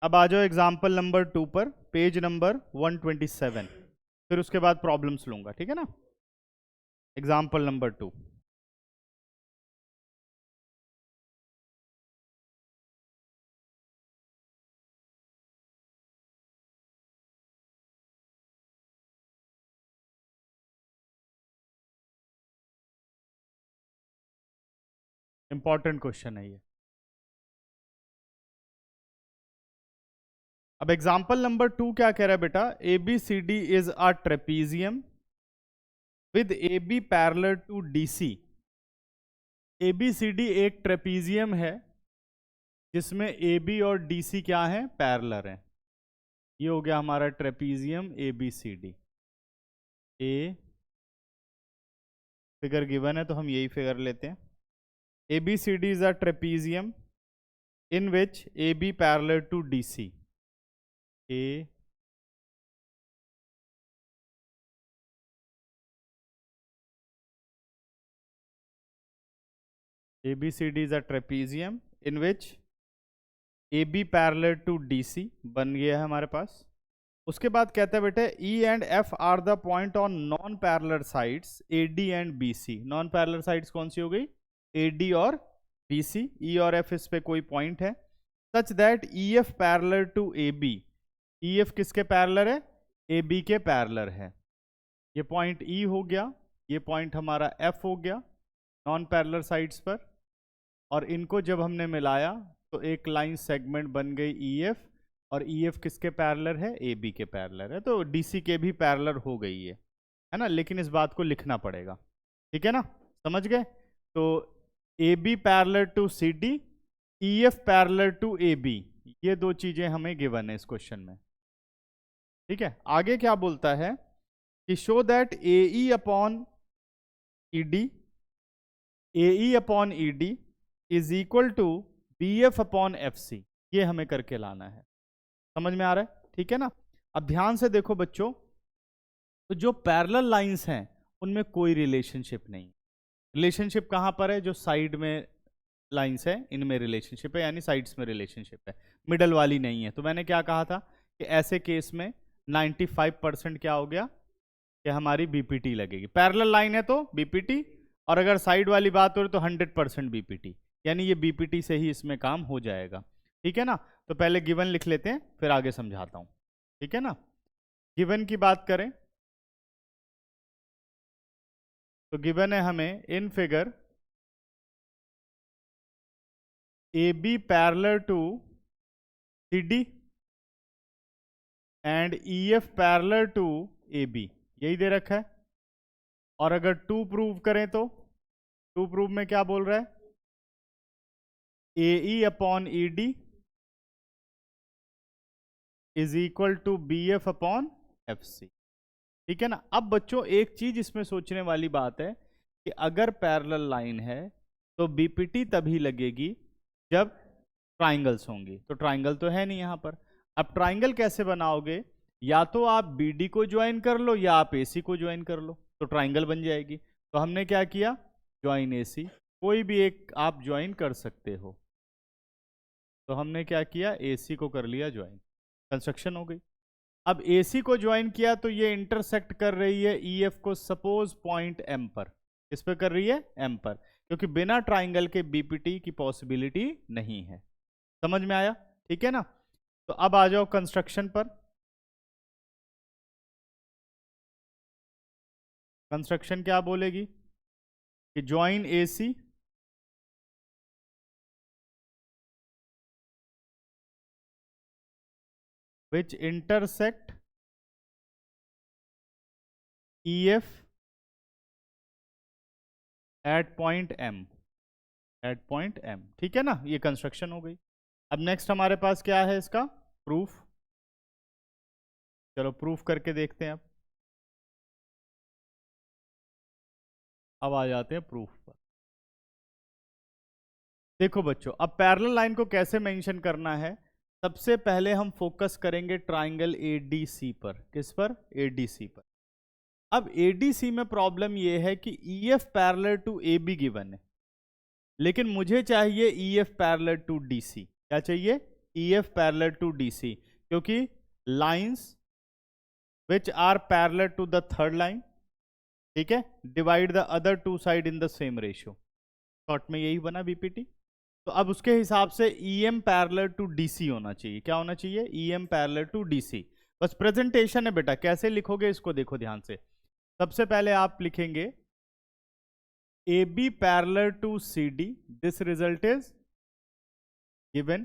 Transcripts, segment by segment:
अब आ जाओ example number 2 पर, पेज नंबर 127, फिर उसके बाद प्रॉब्लम्स लूंगा, ठीक है ना। Example number 2। इंपॉर्टेंट क्वेश्चन है ये। अब एग्जाम्पल नंबर 2 क्या कह रहा है बेटा, A B C D is a trapezium with A B parallel to D C. A B C D एक ट्रेपीजियम है जिसमें ए बी और डी सी क्या है, पैरेलल है। ये हो गया हमारा trapezium A B C D. A figure given है तो हम यही फिगर लेते हैं। A B C D is a trapezium in which AB parallel to DC. ABCD is a trapezium in which AB parallel to DC बन गया है हमारे पास। उसके बाद कहता है बेटे E and F are the point on non parallel sides AD and BC। Non parallel sides कौन सी हो गई, AD और BC। E और F इस पे कोई पॉइंट है such that EF parallel to AB। EF किसके पैरेलल है, AB के पैरेलल है। ये पॉइंट E हो गया, ये पॉइंट हमारा F हो गया नॉन पैरेलल साइड्स पर, और इनको जब हमने मिलाया तो एक लाइन सेगमेंट बन गई EF, और EF किसके पैरेलल है, AB के पैरेलल है। तो DC के भी पैरेलल हो गई है ना, लेकिन इस बात को लिखना पड़ेगा, ठीक है ना, समझ गए। तो AB parallel to CD, EF parallel to AB, ये दो चीजें हमें गिवन है इस क्वेश्चन में, ठीक है। आगे क्या बोलता है कि show that AE upon ED, AE upon ED is equal to BF upon FC। ये हमें करके लाना है, समझ में आ रहा है, ठीक है ना। अब ध्यान से देखो बच्चों, तो जो पैरेलल लाइंस हैं उनमें कोई रिलेशनशिप नहीं। रिलेशनशिप कहां पर है, जो साइड में लाइंस है इनमें रिलेशनशिप है, यानी साइड्स में रिलेशनशिप है, मिडल वाली नहीं है। तो मैंने क्या कहा था कि ऐसे केस में 95% क्या हो गया कि हमारी बीपीटी लगेगी। पैरेलल लाइन है तो बीपीटी, और अगर साइड वाली बात हो तो 100% बीपीटी, यानी ये बीपीटी से ही इसमें काम हो जाएगा, ठीक है ना। तो पहले गिवन लिख लेते हैं फिर आगे समझाता हूं, ठीक है ना। गिवन की बात करें तो गिवन है हमें in figure AB parallel to CD and EF parallel to AB, यही दे रखा है। और अगर 2 प्रूव करें तो 2 प्रूव में क्या बोल रहा है, AE upon ED is equal to BF upon FC, ठीक है ना। अब बच्चों एक चीज इसमें सोचने वाली बात है कि अगर पैरेलल लाइन है तो बीपीटी तभी लगेगी जब ट्राइंगल्स होंगी, तो ट्राइंगल तो है नहीं यहां पर। अब ट्राइंगल कैसे बनाओगे, या तो आप BD को ज्वाइन कर लो या आप AC को ज्वाइन कर लो, तो ट्राइंगल बन जाएगी। तो हमने क्या किया, ज्वाइन AC, कोई भी एक आप ज्वाइन कर सकते हो। तो हमने क्या किया, AC को कर लिया ज्वाइन, कंस्ट्रक्शन हो गई। अब AC को ज्वाइन किया तो ये इंटरसेक्ट कर रही है EF को, सपोज पॉइंट M पर। किस पे कर रही है, M पर, क्योंकि बिना ट्राइंगल के बीपीटी की पॉसिबिलिटी नहीं है। समझ में आया, ठीक है ना। तो अब आ जाओ कंस्ट्रक्शन पर। कंस्ट्रक्शन क्या बोलेगी कि join AC which intersect EF at point M, at point M, ठीक है ना। ये कंस्ट्रक्शन हो गई। अब नेक्स्ट हमारे पास क्या है, इसका प्रूफ। चलो प्रूफ करके देखते हैं। अब आ जाते हैं प्रूफ पर। देखो बच्चों, अब पैरेलल लाइन को कैसे मेंशन करना है, सबसे पहले हम फोकस करेंगे ट्राइंगल ADC पर। किस पर, ADC पर। अब ADC में प्रॉब्लम यह है कि EF parallel to AB given है, लेकिन मुझे चाहिए EF पैरेलल टू DC। क्या चाहिए, EF पैरेलल टू DC, क्योंकि lines which are parallel to the third line, ठीक है, divide the other two side in the same ratio. Short में यही बना BPT। तो अब उसके हिसाब से EM पैरेलल टू DC होना चाहिए। क्या होना चाहिए? EM parallel to DC। बस प्रेजेंटेशन है बेटा, कैसे लिखोगे इसको देखो ध्यान से। सबसे पहले आप लिखेंगे AB parallel to CD, this result is given.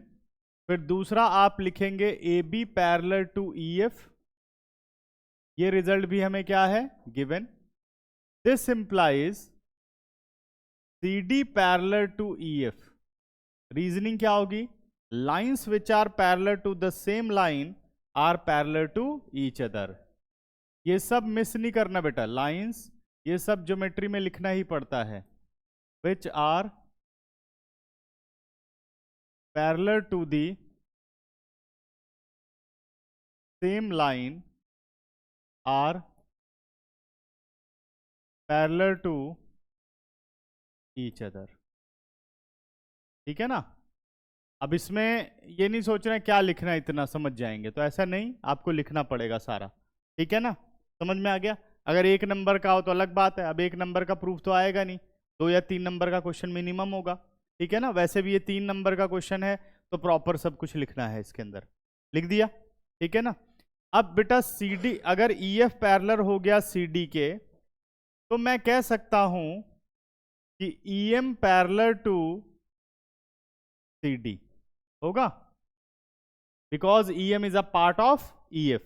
फिर दूसरा आप लिखेंगे AB पैरेलल टू EF, ये रिजल्ट भी हमें क्या है? Given. This implies CD parallel to EF। Reasoning क्या होगी? Lines which are parallel to the same line are parallel to each other. ये सब मिस नहीं करना बेटा, लाइंस ये सब ज्योमेट्री में लिखना ही पड़ता है। Which are parallel to the same line are parallel to each other. ठीक है ना? अब इसमें ये नहीं सोच रहे हैं क्या लिखना है, इतना समझ जाएंगे, तो ऐसा नहीं, आपको लिखना पड़ेगा सारा। ठीक है ना? समझ में आ गया? अगर 1 नंबर का हो तो अलग बात है, अब 1 नंबर का प्रूफ तो आएगा नहीं, 2 या 3 नंबर का क्वेश्चन मिनिमम होगा। ठीक है ना? वैसे भी ये 3 नंबर का क्वेश्चन है, तो प्रॉपर सब कुछ लिखना है इसके अंदर। लिख दिया? ठीक है ना? अब बेटा CD, अगर EF पैरेलल हो गया CD के, तो मैं कह सकता हूं कि EM पैरेलल टू CD होगा, because EM is a part of EF।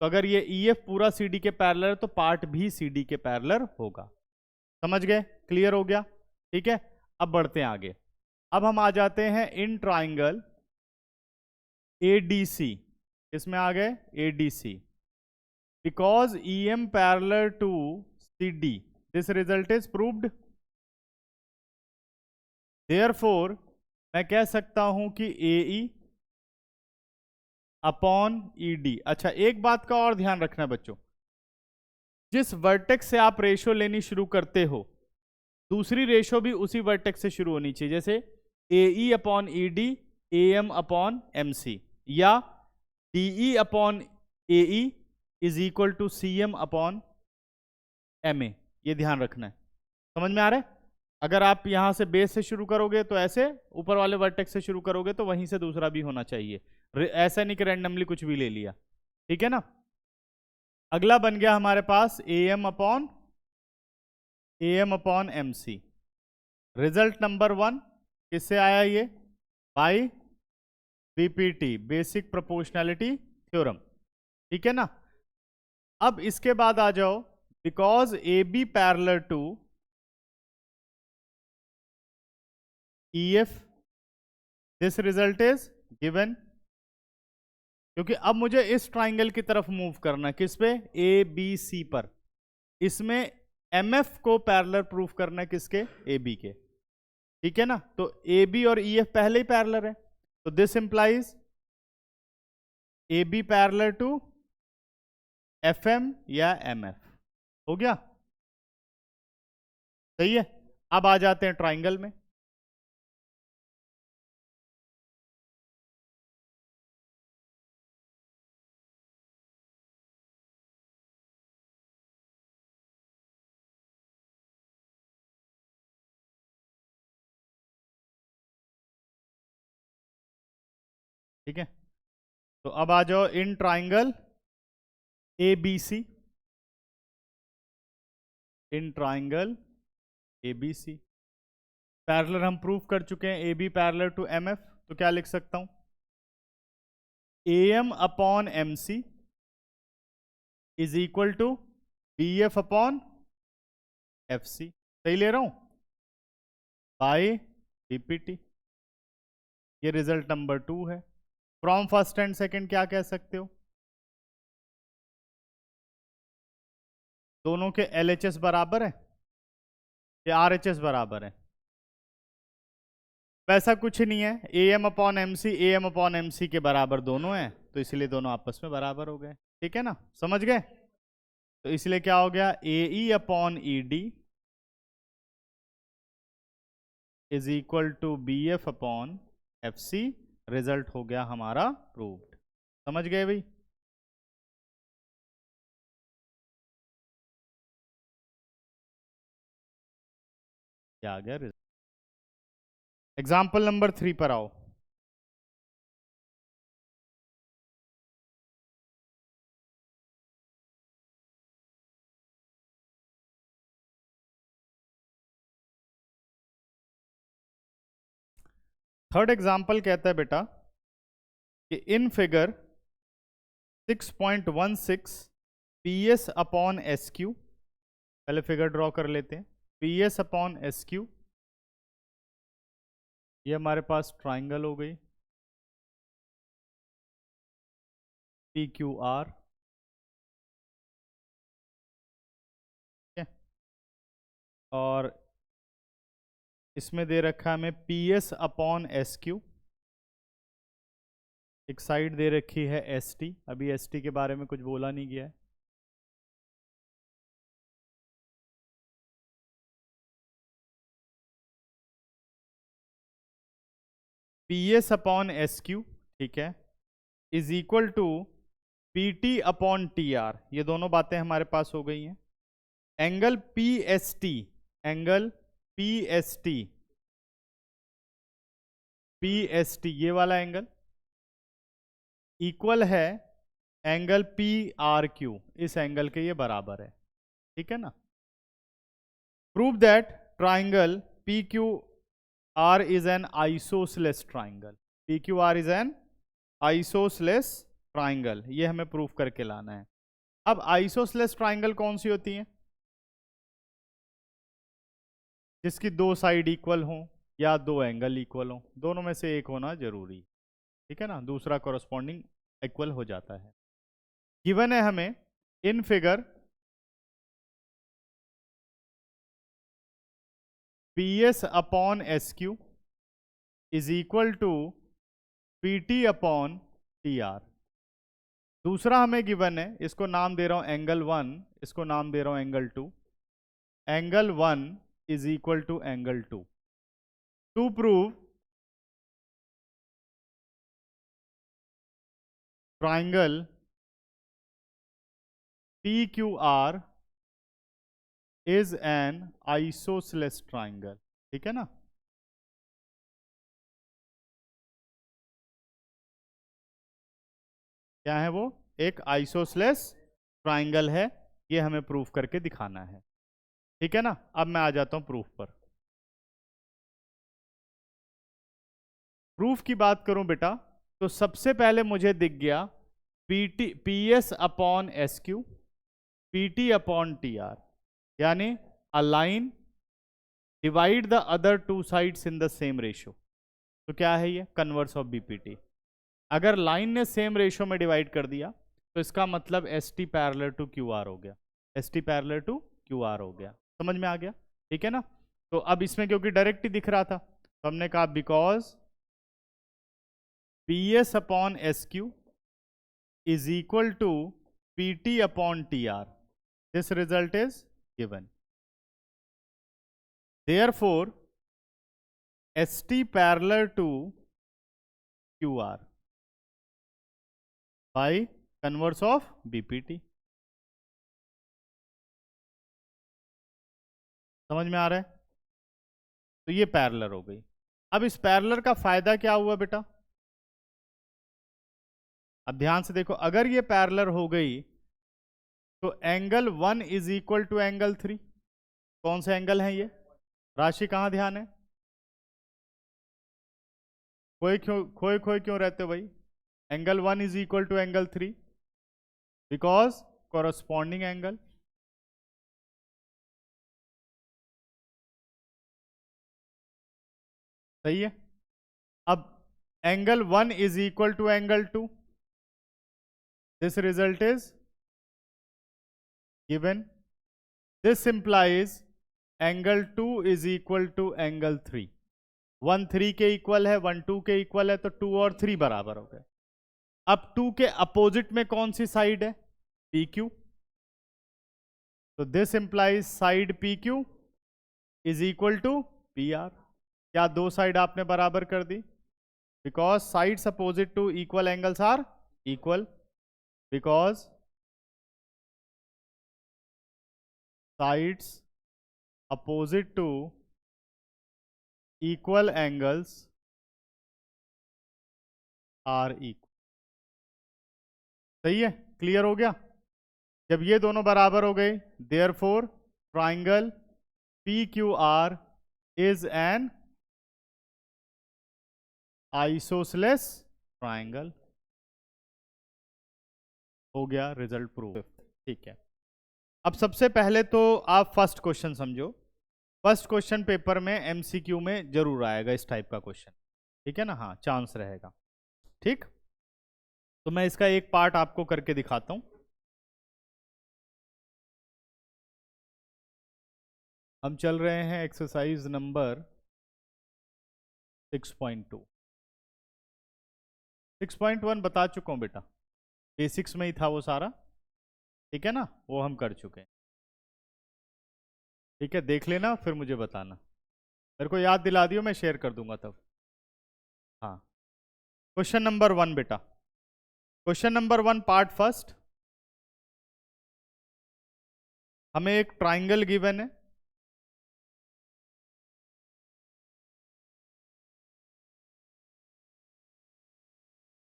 तो अगर ये EF पूरा CD के पैरेलल है तो पार्ट भी CD के पैरेलल होगा। समझ गए? क्लियर हो गया? ठीक है, अब बढ़ते हैं आगे। अब हम आ जाते हैं इन ट्राइंगल ADC। इसमें आ गए ADC, because EM parallel to CD, this result is proved. Therefore मैं कह सकता हूं कि AE अपॉन ED। अच्छा, एक बात का और ध्यान रखना बच्चों, जिस वर्टेक्स से आप रेशो लेनी शुरू करते हो, दूसरी रेशो भी उसी वर्टेक्स से शुरू होनी चाहिए। जैसे AE upon ED AM upon MC, या DE upon AE is equal to CM upon MA। ये ध्यान रखना है। समझ में आ रहा है? अगर आप यहां से बेस से शुरू करोगे तो ऐसे, ऊपर वाले वर्टेक्स से शुरू करोगे तो वहीं से दूसरा भी होना चाहिए, ऐसा नहीं कि रैंडमली कुछ भी ले लिया। ठीक है ना? अगला बन गया हमारे पास AM upon MC। Result number 1 किससे आया? ये by BPT, basic proportionality theorem. ठीक है ना? अब इसके बाद आ जाओ, because AB parallel to EF, this result is given. क्योंकि अब मुझे इस ट्राइंगल की तरफ मूव करना है, किस पे? ABC पर। इसमें MF को पैरेलल प्रूफ करना है, किसके? AB के। ठीक है ना? तो AB और EF पहले ही पैरेलल है, तो this implies AB parallel to FM या MF। हो गया? सही है। अब आ जाते हैं ट्राइंगल में। ठीक है, तो अब आ जाओ in triangle ABC। In triangle ABC parallel हम प्रूफ कर चुके हैं, AB पैरेलल टू MF। तो क्या लिख सकता हूं? AM upon MC is equal to BF upon FC। सही ले रहा हूं? By BPT। ये रिजल्ट नंबर 2 है। फ्रॉम फर्स्ट एंड सेकंड क्या कह सकते हो? दोनों के LHS बराबर है या RHS बराबर है? वैसा कुछ नहीं है, AM अपॉन MC के बराबर दोनों हैं, तो इसलिए दोनों आपस में बराबर हो गए। ठीक है ना? समझ गए? तो इसलिए क्या हो गया? AE upon ED is equal to BF upon FC, result हो गया हमारा प्रूव्ड। समझ गए भाई? क्या आ गया? एग्जाम्पल नंबर 3 पर आओ। थर्ड एग्जाम्पल कहता है बेटा कि in figure 6.16 PS upon SQ, पहले फिगर ड्रॉ कर लेते हैं। PS अपॉन SQ, ये हमारे पास ट्राइंगल हो गई। PQR, और इसमें दे रखा है हमें PS अपॉन SQ। एक साइड दे रखी है ST, अभी ST के बारे में कुछ बोला नहीं गया है। PS अपॉन SQ, ठीक है, is equal to PT upon TR, ये दोनों बातें हमारे पास हो गई हैं। Angle PST, angle PST, PST ये वाला एंगल इक्वल है एंगल PRQ, इस एंगल के ये बराबर है, ठीक है ना। Prove that triangle PQR is an isosceles triangle. PQR is an isosceles triangle, ये हमें प्रूफ करके लाना है। अब आइसोसेलेस ट्राइंगल कौन सी होती है? जिसकी दो साइड इक्वल हो या दो एंगल इक्वल हो, दोनों में से एक होना जरूरी, ठीक है ना, दूसरा कॉरस्पॉन्डिंग इक्वल हो जाता है। गिवन है हमें in figure PS upon SQ is equal to PT upon TR। दूसरा हमें गिवन है, इसको नाम दे रहा हूं एंगल 1, इसको नाम दे रहा हूं angle 2। Angle 1 is equal to angle 2। To prove triangle PQR is an isosceles triangle, ठीक है ना। क्या है वो? एक आइसोसेलेस ट्राइंगल है, ये हमें प्रूफ करके दिखाना है, ठीक है ना। अब मैं आ जाता हूं प्रूफ पर। प्रूफ की बात करूं बेटा, तो सबसे पहले मुझे दिख गया PS upon SQ, PT upon TR, यानी a line divide the other two sides in the same ratio. तो क्या है ये? Converse of BPT। अगर लाइन ने सेम रेशियो में डिवाइड कर दिया तो इसका मतलब ST पैरेलल टू QR हो गया, ST पैरेलल टू QR हो गया। समझ में आ गया? ठीक है ना। तो अब इसमें क्योंकि डायरेक्ट ही दिख रहा था तो हमने कहा because PS upon SQ is equal to PT upon TR. This result is given. Therefore, ST parallel to QR by converse of BPT. समझ में आ रहा है? तो ये पैरेलल हो गई। अब इस पैरेलल का फायदा क्या हुआ बेटा? अब ध्यान से देखो, अगर ये पैरेलल हो गई तो angle 1 is equal to angle 3। कौन से एंगल है ये? राशि कहां ध्यान है? खोए क्यों रहते हो भाई? Angle 1 is equal to angle 3 because corresponding angle. सही है। अब angle 1 is equal to angle 2, this result is given. This implies angle 2 is equal to angle 3। 1 3 के इक्वल है, 1 2 के इक्वल है, तो 2 और 3 बराबर हो गए। अब 2 के अपोजिट में कौन सी साइड है? PQ। तो this implies side PQ is equal to PR। क्या दो साइड आपने बराबर कर दी? Because sides opposite to equal angles are equal, because sides opposite to equal angles are equal. सही है, क्लियर हो गया। जब ये दोनों बराबर हो गए, therefore triangle PQR is an isosceles triangle. हो गया, रिजल्ट प्रूव। ठीक है, अब सबसे पहले तो आप फर्स्ट क्वेश्चन समझो। फर्स्ट क्वेश्चन पेपर में MCQ में जरूर आएगा इस टाइप का क्वेश्चन, ठीक है ना, हाँ चांस रहेगा। ठीक, तो मैं इसका एक पार्ट आपको करके दिखाता हूं। हम चल रहे हैं एक्सरसाइज नंबर 6.2। 6.1 बता चुका हूं बेटा, बेसिक्स में ही था वो सारा, ठीक है ना, वो हम कर चुके हैं। ठीक है, देख लेना फिर मुझे बताना, मेरे को याद दिला दियो, मैं शेयर कर दूंगा तब। हाँ, क्वेश्चन नंबर 1 बेटा, क्वेश्चन नंबर 1 पार्ट फर्स्ट। हमें एक ट्राइंगल गिवन है,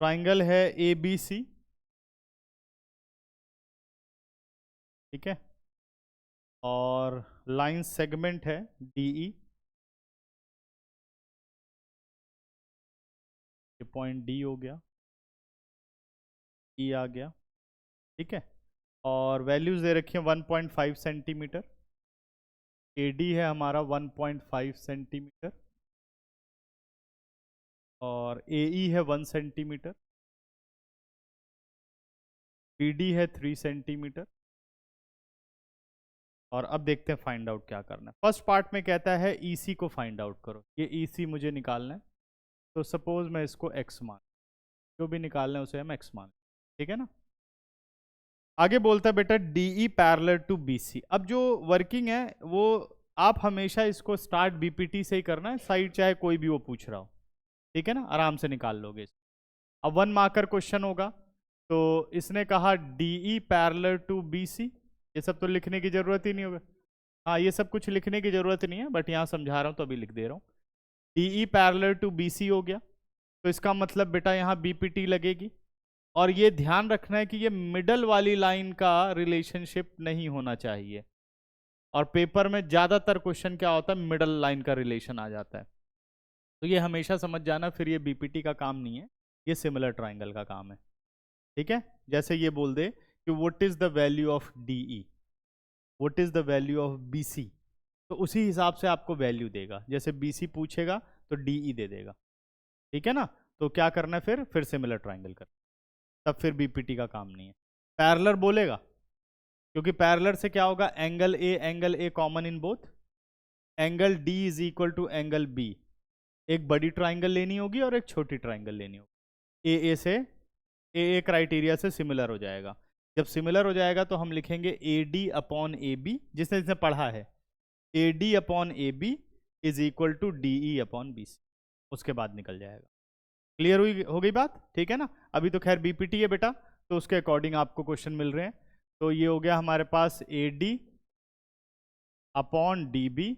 ट्राइंगल है ABC, ठीक है, और लाइन सेगमेंट है DE। ये पॉइंट D हो गया, E आ गया, ठीक है, और वैल्यूज दे रखी है 1.5 सेंटीमीटर। AD है हमारा 1.5 सेंटीमीटर, और AE है 1 सेंटीमीटर, BD है 3 सेंटीमीटर। और अब देखते हैं फाइंड आउट क्या करना है। फर्स्ट पार्ट में कहता है EC को फाइंड आउट करो, ये EC मुझे निकालना है। तो सपोज मैं इसको x मान, जो भी निकालना है उसे हम x मान, ठीक है ना। आगे बोलता है बेटा DE पैरेलल टू BC। अब जो वर्किंग है वो आप हमेशा इसको स्टार्ट BPT से ही करना है, साइड चाहे कोई भी वो पूछ रहा हो, ठीक है ना, आराम से निकाल लोगे। अब 1 मार्कर क्वेश्चन होगा, तो इसने कहा DE पैरेलल टू BC, ये सब तो लिखने की जरूरत ही नहीं होगा। हाँ, ये सब कुछ लिखने की जरूरत नहीं है, बट यहाँ समझा रहा हूँ तो अभी लिख दे रहा हूँ। DE पैरेलल टू BC हो गया, तो इसका मतलब बेटा यहाँ BPT लगेगी। और ये ध्यान रखना है कि ये मिडल वाली लाइन का रिलेशनशिप नहीं होना चाहिए, और पेपर में ज्यादातर क्वेश्चन क्या होता है, मिडल लाइन का रिलेशन आ जाता है। तो ये हमेशा समझ जाना, फिर ये BPT का काम नहीं है, ये सिमिलर ट्राइंगल का काम है, ठीक है। जैसे ये बोल दे कि what is the value of DE, what is the value of BC, तो उसी हिसाब से आपको वैल्यू देगा। जैसे BC पूछेगा तो DE दे देगा, ठीक है ना। तो क्या करना है, फिर सिमिलर ट्राइंगल कर, तब फिर BPT का काम नहीं है। पैरेलल बोलेगा, क्योंकि पैरेलल से क्या होगा, angle A common in both, angle D is equal to angle B। एक बड़ी ट्राइंगल लेनी होगी और एक छोटी ट्राइंगल लेनी होगी, AA क्राइटेरिया से सिमिलर हो जाएगा। जब सिमिलर हो जाएगा तो हम लिखेंगे AD अपॉन AB, जिसने जिसने पढ़ा है, AD upon AB is equal to DE upon BC, उसके बाद निकल जाएगा। क्लियर हुई हो गई बात, ठीक है ना। अभी तो खैर BPT है बेटा, तो उसके अकॉर्डिंग आपको क्वेश्चन मिल रहे हैं। तो ये हो गया हमारे पास AD upon DB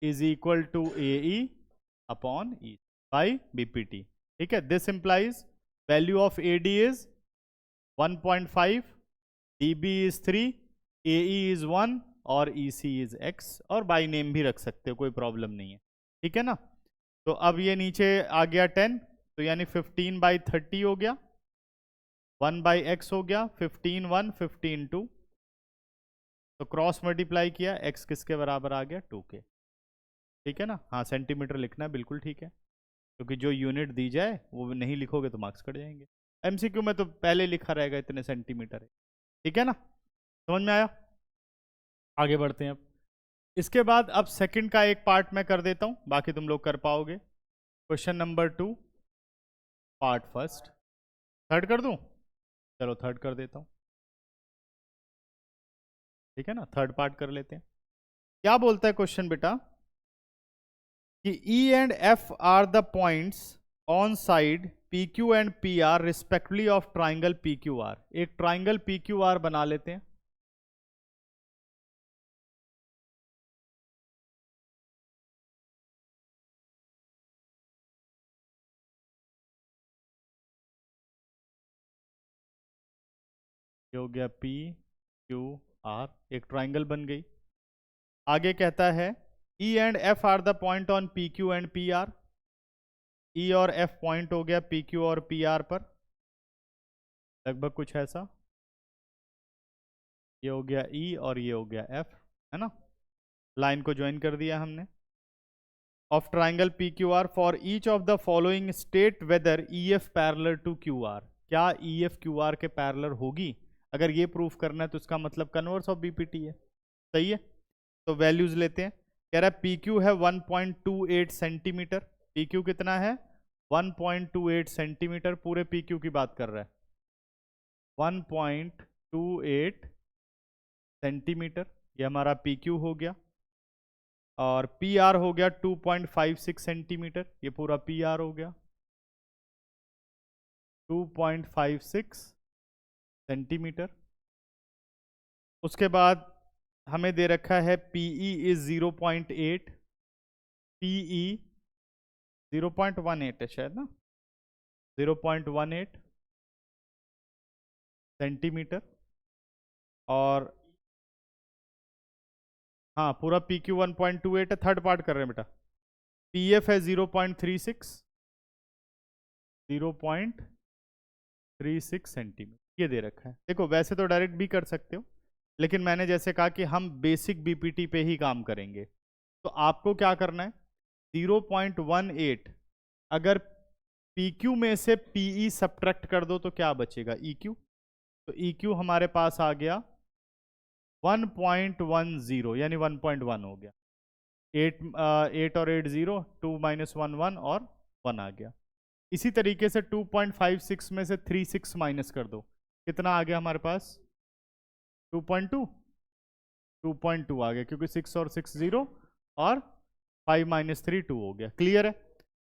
is equal to AE upon E by BPT, ठीक है। This implies value of AD is 1.5, DB is 3, AE is 1 और EC इज x, और बाई नेम भी रख सकते हो, कोई प्रॉब्लम नहीं है, ठीक है ना। तो अब ये नीचे आ गया 10, तो यानी 15/30 हो गया, 1/x हो गया, 15 1 15 2, तो क्रॉस मल्टीप्लाई किया, x किसके बराबर आ गया, 2 के, ठीक है ना। हाँ, सेंटीमीटर लिखना है, बिल्कुल ठीक है, क्योंकि जो यूनिट दी जाए वो नहीं लिखोगे तो मार्क्स कट जाएंगे। MCQ में तो पहले लिखा रहेगा इतने सेंटीमीटर है, ठीक है ना, समझ में आया। आगे बढ़ते हैं अब। इसके बाद अब सेकंड का एक पार्ट मैं कर देता हूं, बाकी तुम लोग कर पाओगे। Question number 2 part first, third कर दूं, चलो थर्ड कर देता हूं, ठीक है ना, थर्ड पार्ट कर लेते हैं। क्या बोलता है क्वेश्चन बेटा कि E and F are the points on side P Q and P R respectively of triangle P Q R. एक ट्राइंगल पी क्यू आर बना लेते हैं। ये हो गया पी क्यू आर, एक ट्राइंगल बन गई। आगे कहता है E and F are the point on P Q and P R. E और एफ पॉइंट हो गया पी क्यू और पी आर पर, लगभग कुछ ऐसा। ये हो गया ई और ये हो गया एफ, है ना। लाइन को ज्वाइन कर दिया हमने। Of triangle P Q R for each of the following state whether E F parallel to Q R. क्या ई एफ क्यू आर के पैरेलल होगी? अगर ये प्रूफ करना है तो इसका मतलब कन्वर्स ऑफ बीपीटी है। सही है, तो वैल्यूज लेते हैं। कह रहा है पी क्यू है 1.28 सेंटीमीटर। पी क्यू कितना है? 1.28 सेंटीमीटर। पूरे पी क्यू की बात कर रहा है। 1.28 सेंटीमीटर, ये हमारा पी क्यू हो गया। और पी आर हो गया 2.56 सेंटीमीटर, ये पूरा पी आर हो गया 2.56 सेंटीमीटर। उसके बाद हमें दे रखा है पीई इज 0.8, पीई 0.18 है शायद ना, 0.18 सेंटीमीटर। और हाँ, पूरा पी क्यू 1.28 है, थर्ड पार्ट कर रहे हैं बेटा। पी एफ है 0.36, 0.36 सेंटीमीटर, ये दे रखा है। देखो वैसे तो डायरेक्ट भी कर सकते हो, लेकिन मैंने जैसे कहा कि हम बेसिक बीपीटी पे ही काम करेंगे। तो आपको क्या करना है, 0.18 अगर पी क्यू में से पीई सब्ट्रैक्ट कर दो तो क्या बचेगा? E Q. तो ई क्यू हमारे पास आ गया 1.10, यानी 1.1 हो गया। 8 और 8 0, 2 - 1 1 और 1 आ गया। इसी तरीके से 2.56 में से 36 माइनस कर दो, कितना आ गया हमारे पास? 2.2, 2.2 आ गया, क्योंकि 6 और 6 0 और 5 - 3 2 हो गया। क्लियर है?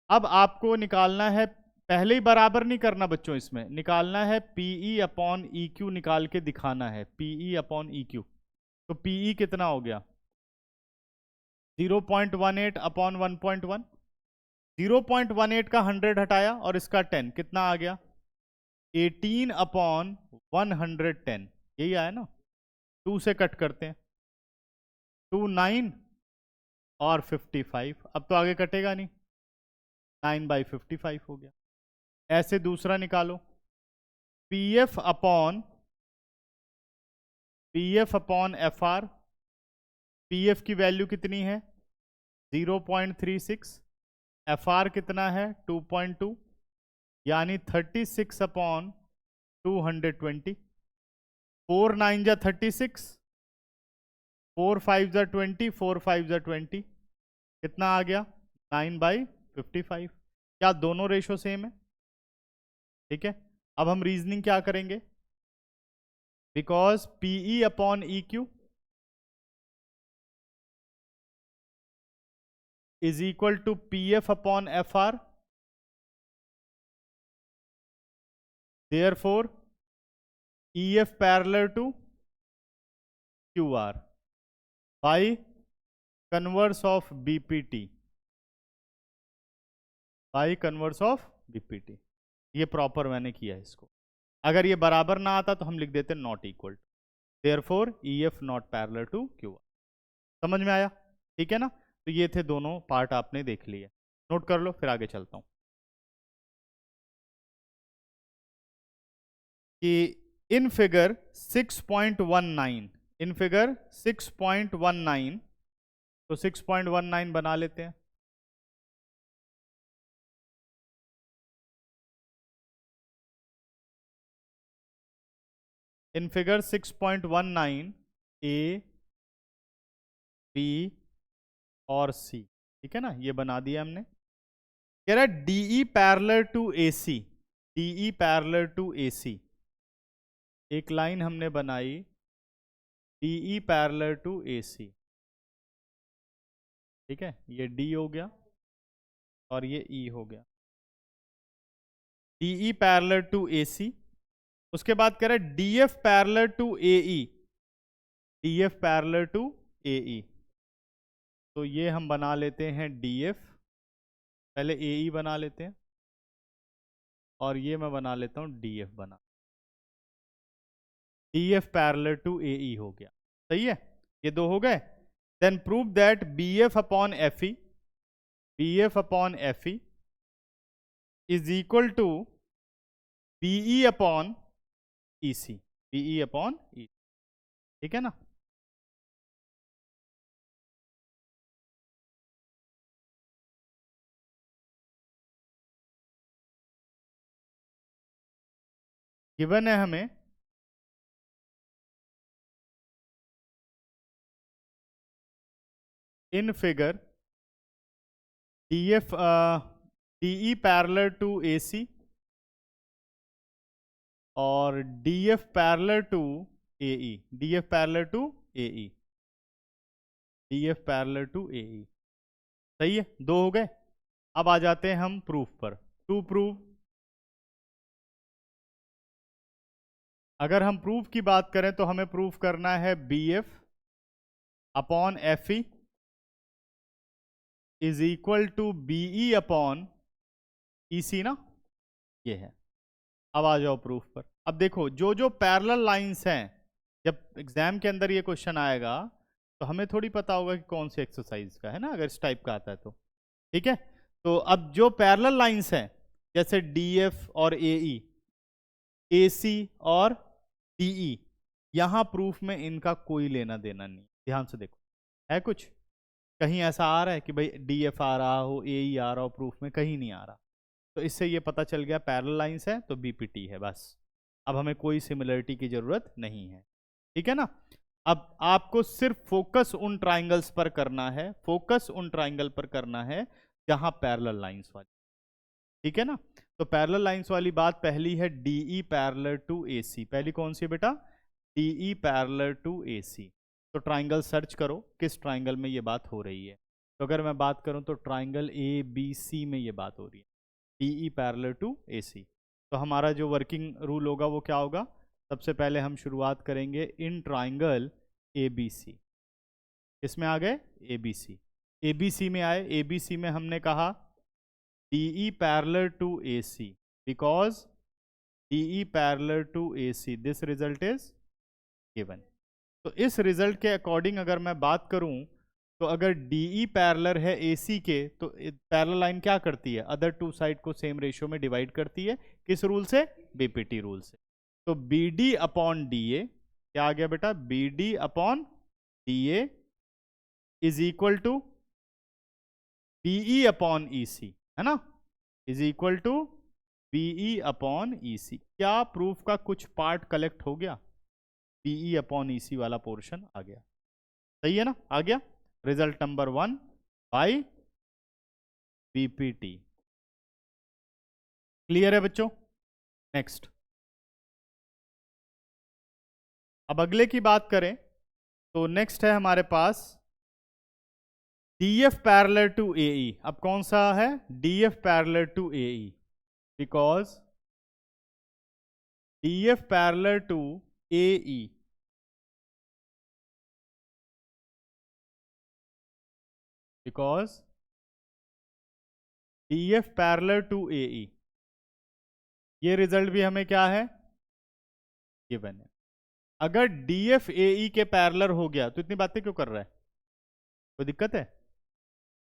अब आपको निकालना है, पहले ही बराबर नहीं करना बच्चों, इसमें निकालना है पीई अपॉन ई क्यू, निकाल के दिखाना है पीई अपॉन ई क्यू। तो पीई कितना हो गया? 0.18 अपॉन 1.1। 0.18 का 100 हटाया और इसका 10, कितना आ गया? 18 अपॉन 110, यही आया ना। 2 से कट करते हैं, 2 9 और 55। अब तो आगे कटेगा नहीं, 9/55 हो गया। ऐसे दूसरा निकालो, P F upon F are. P F की वैल्यू कितनी है? 0.36। एफ आर कितना है? 2.2, यानी 36 अपॉन 220। 4 9 जा 36, 4 5 जा 20, 4 5 जा 20, कितना आ गया? 9/55। क्या दोनों रेशो सेम है? ठीक है, अब हम रीजनिंग क्या करेंगे? Because PE upon E Q is equal to PF upon FR. Therefore, EF parallel to QR by converse of BPT. by converse of BPT. ये प्रॉपर मैंने किया है इसको। अगर ये बराबर ना आता तो हम लिख देते not equal to, therefore EF not parallel to QR। समझ में आया? ठीक है ना। तो ये थे दोनों पार्ट, आपने देख लिए, नोट कर लो, फिर आगे चलता हूं। कि इन फिगर 6.19, इन फिगर 6.19, तो 6.19 बना लेते हैं। इन फिगर 6.19 ए बी और सी, ठीक है ना, ये बना दिया हमने। कह रहा है DE parallel to AC, DE parallel to AC. एक लाइन हमने बनाई डीई पैरेलल टू एसी, ठीक है, ये डी हो गया और ये ई हो गया। DE पैरेलल टू AC, उसके बाद कह रहा है DF parallel to AE, DF parallel to AE। तो ये हम बना लेते हैं DF, पहले AE बना लेते हैं, और ये मैं बना लेता हूँ DF बना, DF पैरेलल टू AE हो गया। सही है, ये दो हो गए। Then prove that BF upon FE, BF upon FE is equal to BE upon EC, BE upon EC। ठीक है ना। गिवन है हमें in figure DF DE parallel to AC और DF parallel to AE, DF parallel to AE, DF parallel to AE। सही है, दो हो गए। अब आ जाते हैं हम प्रूफ पर। टू प्रूव, अगर हम प्रूफ की बात करें तो हमें प्रूफ करना है BF upon FE is equal to BE upon EC ना, ये है। अब आ जाओ प्रूफ पर। अब देखो जो जो पैरेलल लाइंस हैं, जब एग्जाम के अंदर ये क्वेश्चन आएगा तो हमें थोड़ी पता होगा कि कौन सी एक्सरसाइज का है ना, अगर इस टाइप का आता है तो। ठीक है, तो अब जो पैरेलल लाइंस हैं जैसे DF और AE, AC और DE, यहां प्रूफ में इनका कोई लेना देना नहीं। ध्यान से देखो, है कुछ कहीं ऐसा आ रहा है कि भाई DF आ रहा हो, AE आ रहा हो, प्रूफ में कहीं नहीं आ रहा। तो इससे ये पता चल गया पैरेलल लाइंस है तो BPT है बस। अब हमें कोई सिमिलरिटी की जरूरत नहीं है। ठीक है ना। अब आपको सिर्फ फोकस उन ट्राइंगल्स पर करना है, फोकस उन ट्राइंगल पर करना है जहां पैरेलल लाइंस वाली। ठीक है ना। तो पैरेलल लाइंस वाली बात पहली है DE पैरेलल टू AC। पहली कौन सी है बेटा? DE parallel to AC। तो ट्राइंगल सर्च करो किस ट्राइंगल में ये बात हो रही है। तो अगर मैं बात करूं तो ट्राइंगल ABC में ये बात हो रही है, DE पैरेलल टू AC। तो हमारा जो वर्किंग रूल होगा वो क्या होगा? सबसे पहले हम शुरुआत करेंगे इन ट्राइंगल ABC। किसमें आ गए? ABC। ABC में आए, ABC में हमने कहा DE parallel to AC because DE parallel to AC, this result is given। तो इस रिजल्ट के अकॉर्डिंग अगर मैं बात करूं तो अगर DE पैरेलल है AC के तो पैरेलल लाइन क्या करती है? अदर टू साइड को सेम रेशियो में डिवाइड करती है। किस रूल से? BPT रूल से। तो BD अपॉन DA क्या आ गया बेटा? BD upon DA is equal to BE upon EC, है ना, is equal to BE upon EC। क्या प्रूफ का कुछ पार्ट कलेक्ट हो गया? BE अपॉन EC वाला पोर्शन आ गया। सही है ना, आ गया। Result number 1 by BPT। Clear है बच्चों? नेक्स्ट, अब अगले की बात करें तो नेक्स्ट है हमारे पास DF पैरेलल टू AE। अब कौन सा है? DF पैरेलल टू AE बिकॉज DF पैरेलल टू AE बिकॉज DF पैरेलल टू AE। ये रिजल्ट भी हमें क्या है? गिवन है। अगर DF AE के पैरेलल हो गया तो इतनी बातें क्यों कर रहा है? कोई दिक्कत है?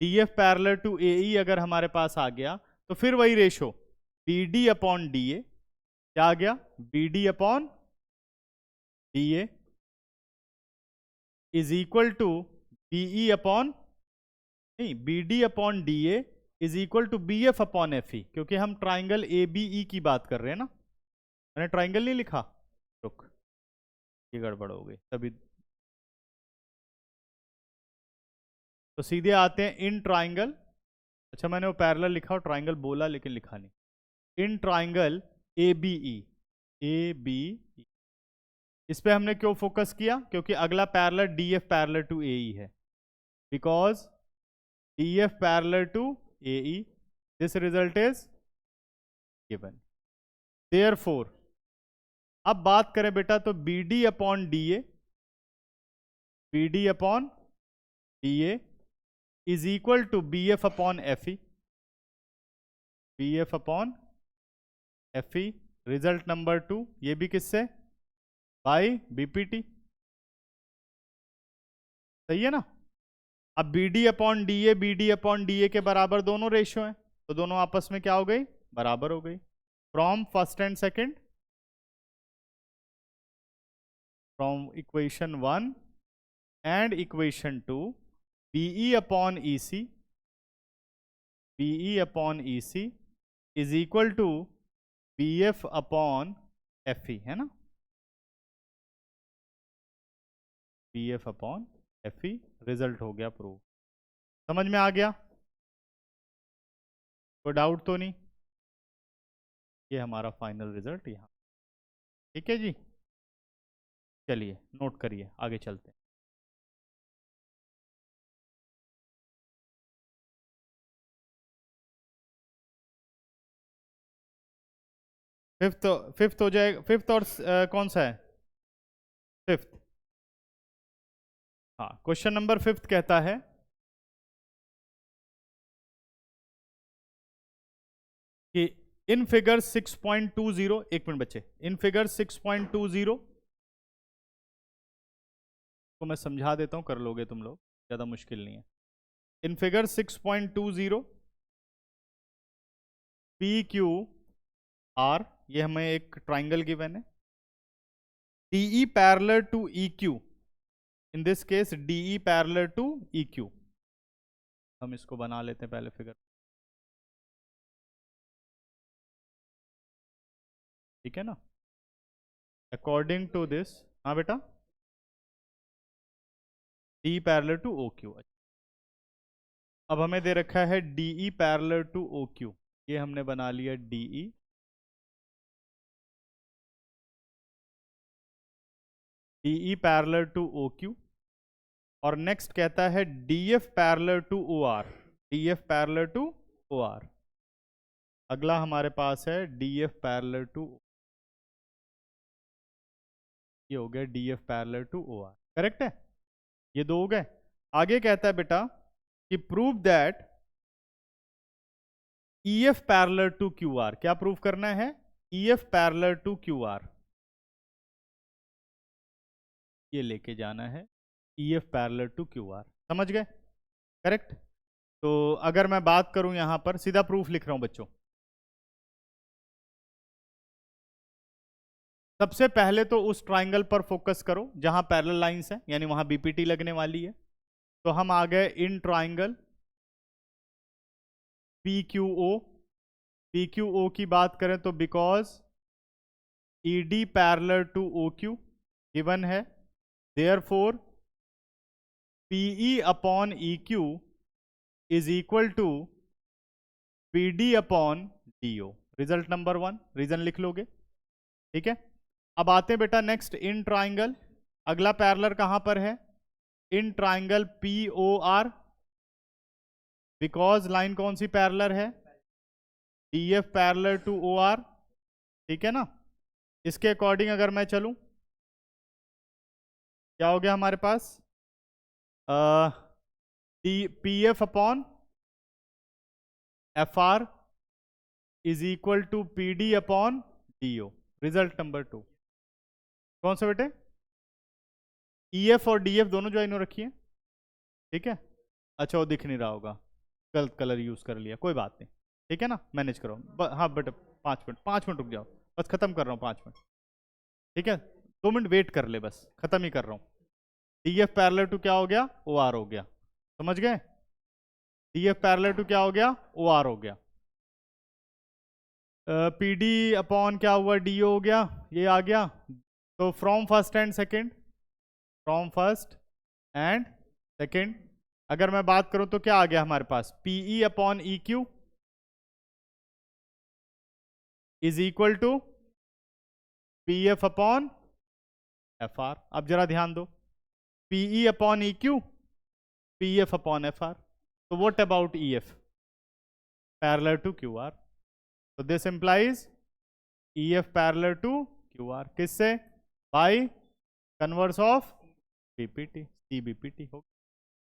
DF पैरेलल टू AE अगर हमारे पास आ गया तो फिर वही रेशो BD अपॉन DA क्या आ गया? BD upon DA is equal to BE upon नहीं, BD upon DA is equal to BF upon FE, क्योंकि हम ट्राइंगल ABE की बात कर रहे हैं ना। मैंने ट्राइंगल नहीं लिखा, रुक, ये गड़बड़ हो गई तभी। तो सीधे आते हैं इन ट्राइंगल। अच्छा, मैंने वो पैरेलल लिखा और ट्राइंगल बोला लेकिन लिखा नहीं। इन ट्राइंगल ABE, ABE इस पे हमने क्यों फोकस किया? क्योंकि अगला parallel DF parallel to AE है। Because DF parallel to AE, this result is given. Therefore अब बात करें बेटा तो B D upon D A, B D upon D A is equal to B F upon F E, B F upon F E. Result number 2 ये भी किससे, by BPT, सही है ना। अब B D upon D A, B D upon D A के बराबर दोनों रेशियो हैं, तो दोनों आपस में क्या हो गई, बराबर हो गई। From first and second, from equation 1 and equation 2, BE upon EC, BE upon EC is equal to B F upon F E, है ना, B F upon F E. Result हो गया प्रूव। समझ में आ गया, कोई डाउट तो नहीं। ये हमारा फाइनल रिजल्ट यहाँ, ठीक है जी। चलिए नोट करिए, आगे चलते हैं। फिफ्थ हो जाएगा, फिफ्थ और कौन सा है, फिफ्थ। हाँ, क्वेश्चन नंबर फिफ्थ कहता है कि इन फिगर 6.20, एक मिनट बच्चे, इन फिगर 6.20 को मैं समझा देता हूं, कर लोगे तुम लोग, ज्यादा मुश्किल नहीं है। In figure 6.20 P Q R, ये हमें एक ट्राइंगल गिवन है, DE parallel to E Q, in this case DE parallel to E Q. हम इसको बना लेते हैं पहले फिगर, ठीक है ना। अकॉर्डिंग टू दिस, हाँ बेटा, D parallel to O Q. अब हमें दे रखा है DE parallel to O Q, ये हमने बना लिया DE, DE parallel to O Q. और नेक्स्ट कहता है DF parallel to O R, DF parallel to O R. अगला हमारे पास है डीएफ पैरेलल टू, ये हो गया DF parallel to O R, correct है, ये दो हो गए। आगे कहता है बेटा कि prove that EF parallel to Q R, क्या प्रूव करना है, EF parallel to Q R, ये लेके जाना है EF parallel to Q R, समझ गए, करेक्ट। तो अगर मैं बात करूं यहां पर, सीधा प्रूफ लिख रहा हूं बच्चों। सबसे पहले तो उस ट्राइंगल पर फोकस करो जहां पैरेलल लाइंस है, यानी वहां बीपीटी लगने वाली है। तो हम आ गए in triangle P Q O, P Q O की बात करें तो because E D parallel to O Q given है, therefore PE upon E Q is equal to P D upon D O. Result number 1, reason लिख लोगे, ठीक है। अब आते हैं बेटा नेक्स्ट इन ट्राइंगल, अगला पैरेलल कहां पर है, in triangle P O R, because line कौन सी पैरेलल है, D F parallel to O R, ठीक है ना। इसके अकॉर्डिंग अगर मैं चलूं, क्या हो गया हमारे पास, P F upon F R is equal to P D upon D O. Result number 2 कौन सा बेटे, ई एफ और डी एफ दोनों ज्वाइन हो रखी है, ठीक है। अच्छा वो दिख नहीं रहा होगा, गलत कलर यूज कर लिया, कोई बात नहीं, ठीक है ना, मैनेज करो। हाँ बेटा 5 मिनट रुक जाओ, बस खत्म कर रहा हूँ 5 मिनट, ठीक है, 2 मिनट वेट कर ले, बस खत्म ही कर रहा हूँ। डी एफ पैरेलल टू क्या हो गया, ओ आर हो गया, समझ गए, डी एफ पैरेलल टू क्या हो गया, ओ आर हो गया। पी डी अपॉन क्या हुआ, डी हो गया, ये आ गया। तो from first and second, from first and second अगर मैं बात करूं तो क्या आ गया हमारे पास, PE upon E Q is equal to P F upon F R. अब जरा ध्यान दो, PE upon E Q, P F upon F R. तो what about E F parallel to Q R, so this implies E F parallel to Q R, किससे? By converse of BPT, C BPT हो।